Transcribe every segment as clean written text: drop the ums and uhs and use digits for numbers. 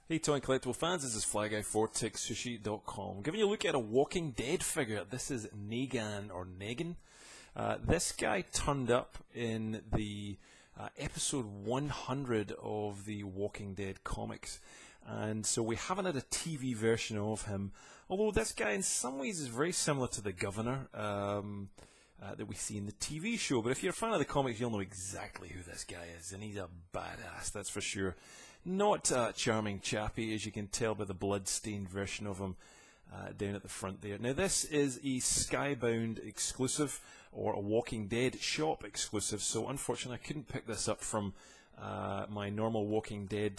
Hey Toy Collectible fans, this is Fly Guy for TekSushi.com. Giving you a look at a Walking Dead figure. This is Negan or Negan. This guy turned up in the episode 100 of the Walking Dead comics. And so we haven't had a TV version of him. Although this guy in some ways is very similar to the Governor that we see in the TV show. But if you're a fan of the comics, you'll know exactly who this guy is. And he's a badass, that's for sure. Not a charming chappy, as you can tell by the blood-stained version of him down at the front there. Now this is a Skybound exclusive, or a Walking Dead shop exclusive, so unfortunately I couldn't pick this up from my normal Walking Dead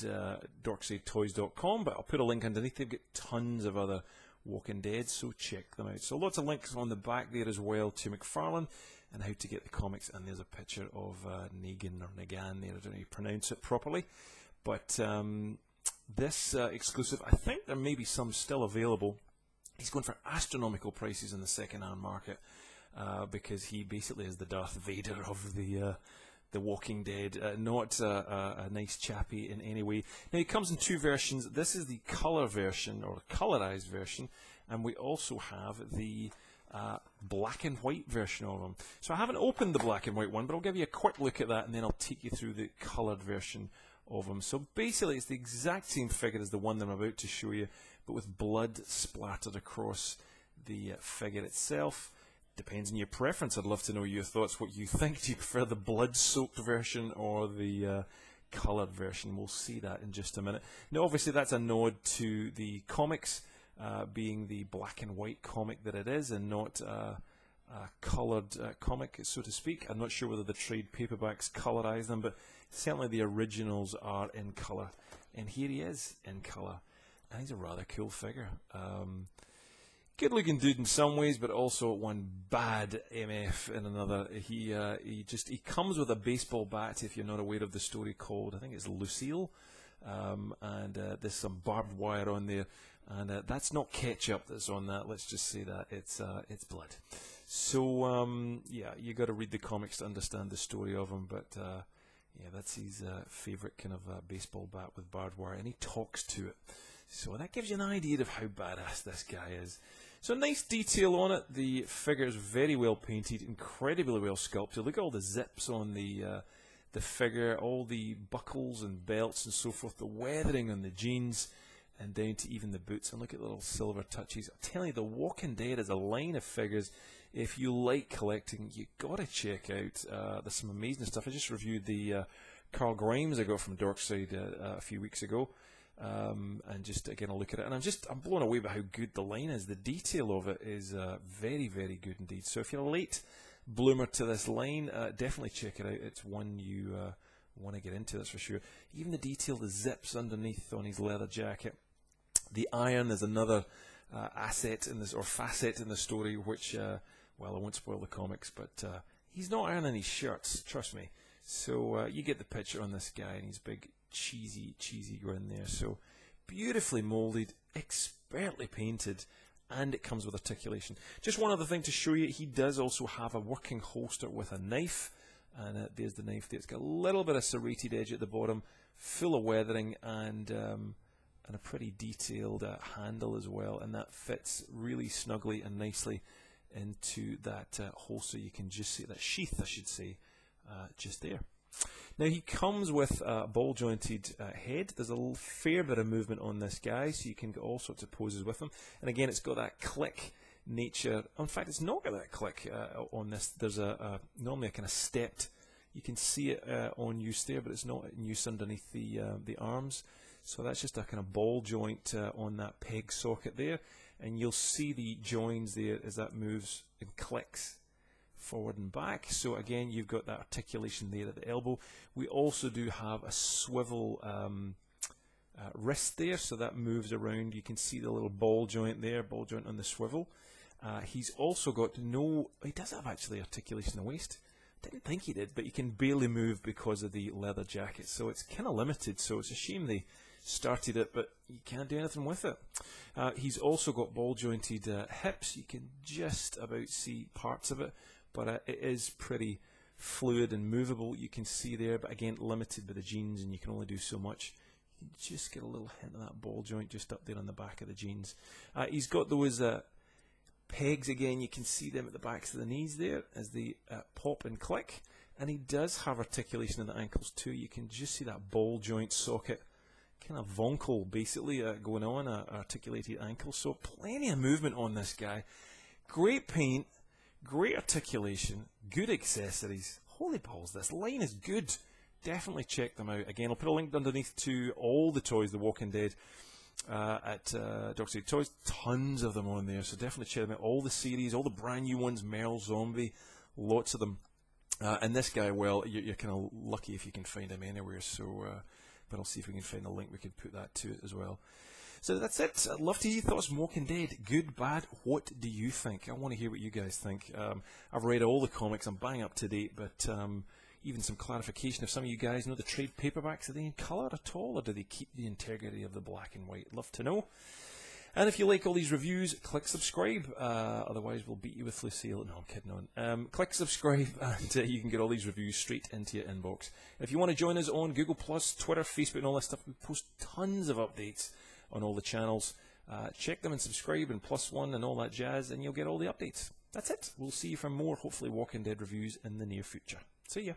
dorksidetoys.com, but I'll put a link underneath. They've got tons of other Walking Dead, so check them out. So lots of links on the back there as well to McFarlane and how to get the comics, and there's a picture of Negan or Negan there, I don't know how you pronounce it properly. But this exclusive, I think there may be some still available. He's going for astronomical prices in the second-hand market because he basically is the Darth Vader of the Walking Dead. Not a nice chappy in any way. Now he comes in two versions. This is the color version, or colorized version, and we also have the black and white version of him. So I haven't opened the black and white one, but I'll give you a quick look at that, and then I'll take you through the colored version of him. So basically it's the exact same figure as the one that I'm about to show you, but with blood splattered across the figure itself. Depends on your preference. I'd love to know your thoughts, what you think. Do you prefer the blood-soaked version or the coloured version? We'll see that in just a minute. Now obviously that's a nod to the comics, being the black and white comic that it is, and not a coloured comic, so to speak. I'm not sure whether the trade paperbacks colourize them, but certainly the originals are in colour. And here he is in colour, and he's a rather cool figure. Good looking dude in some ways, but also one bad MF in another. He comes with a baseball bat, if you're not aware of the story called, I think it's Lucille, and there's some barbed wire on there, and that's not ketchup that's on that. Let's just say that it's blood. So yeah, you got to read the comics to understand the story of him, but yeah, that's his favourite kind of baseball bat with barbed wire, and he talks to it. So that gives you an idea of how badass this guy is. So nice detail on it. The figure is very well painted, incredibly well sculpted. Look at all the zips on the figure, all the buckles and belts and so forth, the weathering on the jeans, and down to even the boots. And look at the little silver touches. I'm telling you, the Walking Dead is a line of figures. If you like collecting, you got to check out. There's some amazing stuff. I just reviewed the Carl Grimes I got from Dorkside a few weeks ago. And just again a look at it, and I'm blown away by how good the line is. The detail of it is very, very good indeed. So if you're a late bloomer to this line, definitely check it out. It's one you want to get into, that's for sure. Even the detail, the zips underneath on his leather jacket. The iron is another asset in this, or facet in the story, which well, I won't spoil the comics, but he's not ironing his shirts, trust me. So you get the picture on this guy and his big cheesy grin there. So beautifully molded, expertly painted, and it comes with articulation. Just one other thing to show you, he does also have a working holster with a knife, and there's the knife there. It's got a little bit of serrated edge at the bottom, full of weathering, and a pretty detailed handle as well, and that fits really snugly and nicely into that holster. You can just see that sheath, I should say, just there. Now he comes with a ball-jointed head. There's a fair bit of movement on this guy, so you can get all sorts of poses with him. And again, it's got that click nature. In fact, it's not got that click on this. There's normally a kind of stepped. You can see it on use there, but it's not in use underneath the arms. So that's just a kind of ball joint on that peg socket there. And you'll see the joins there as that moves and clicks forward and back. So again, you've got that articulation there at the elbow. We also do have a swivel wrist there, so that moves around. You can see the little ball joint there, ball joint on the swivel. He's also got he does have actually articulation in the waist. Didn't think he did, but he can barely move because of the leather jacket, so it's kind of limited. So it's a shame they started it, but you can't do anything with it. He's also got ball jointed hips. You can just about see parts of it, but it is pretty fluid and movable. You can see there, but again limited by the jeans, and you can only do so much. You just get a little hint of that ball joint just up there on the back of the jeans. He's got those pegs again. You can see them at the backs of the knees there as they pop and click. And he does have articulation in the ankles too. You can just see that ball joint socket, kind of vonkel basically going on, articulated ankle. So plenty of movement on this guy. Great paint, great articulation, good accessories. Holy balls, this line is good. Definitely check them out. Again, I'll put a link underneath to all the toys, The Walking Dead, at Dr. City Toys. Tons of them on there, so definitely check them out. All the series, all the brand new ones, Merle Zombie, lots of them. And this guy, well, you're kind of lucky if you can find him anywhere. So, but I'll see if we can find a link. We can put that to it as well. So that's it. I'd love to hear your thoughts on Walking Dead. Good, bad, what do you think? I want to hear what you guys think. I've read all the comics. I'm bang up to date, but even some clarification if some of you guys know the trade paperbacks. Are they in colour at all, or do they keep the integrity of the black and white? Love to know. And if you like all these reviews, click subscribe. Otherwise, we'll beat you with Lucille. No, I'm kidding on. Click subscribe, and you can get all these reviews straight into your inbox. If you want to join us on Google+, Twitter, Facebook, and all that stuff, we post tons of updates on all the channels. Check them and subscribe and +1 and all that jazz, and you'll get all the updates. That's it. We'll see you for more, hopefully, Walking Dead reviews in the near future. See ya.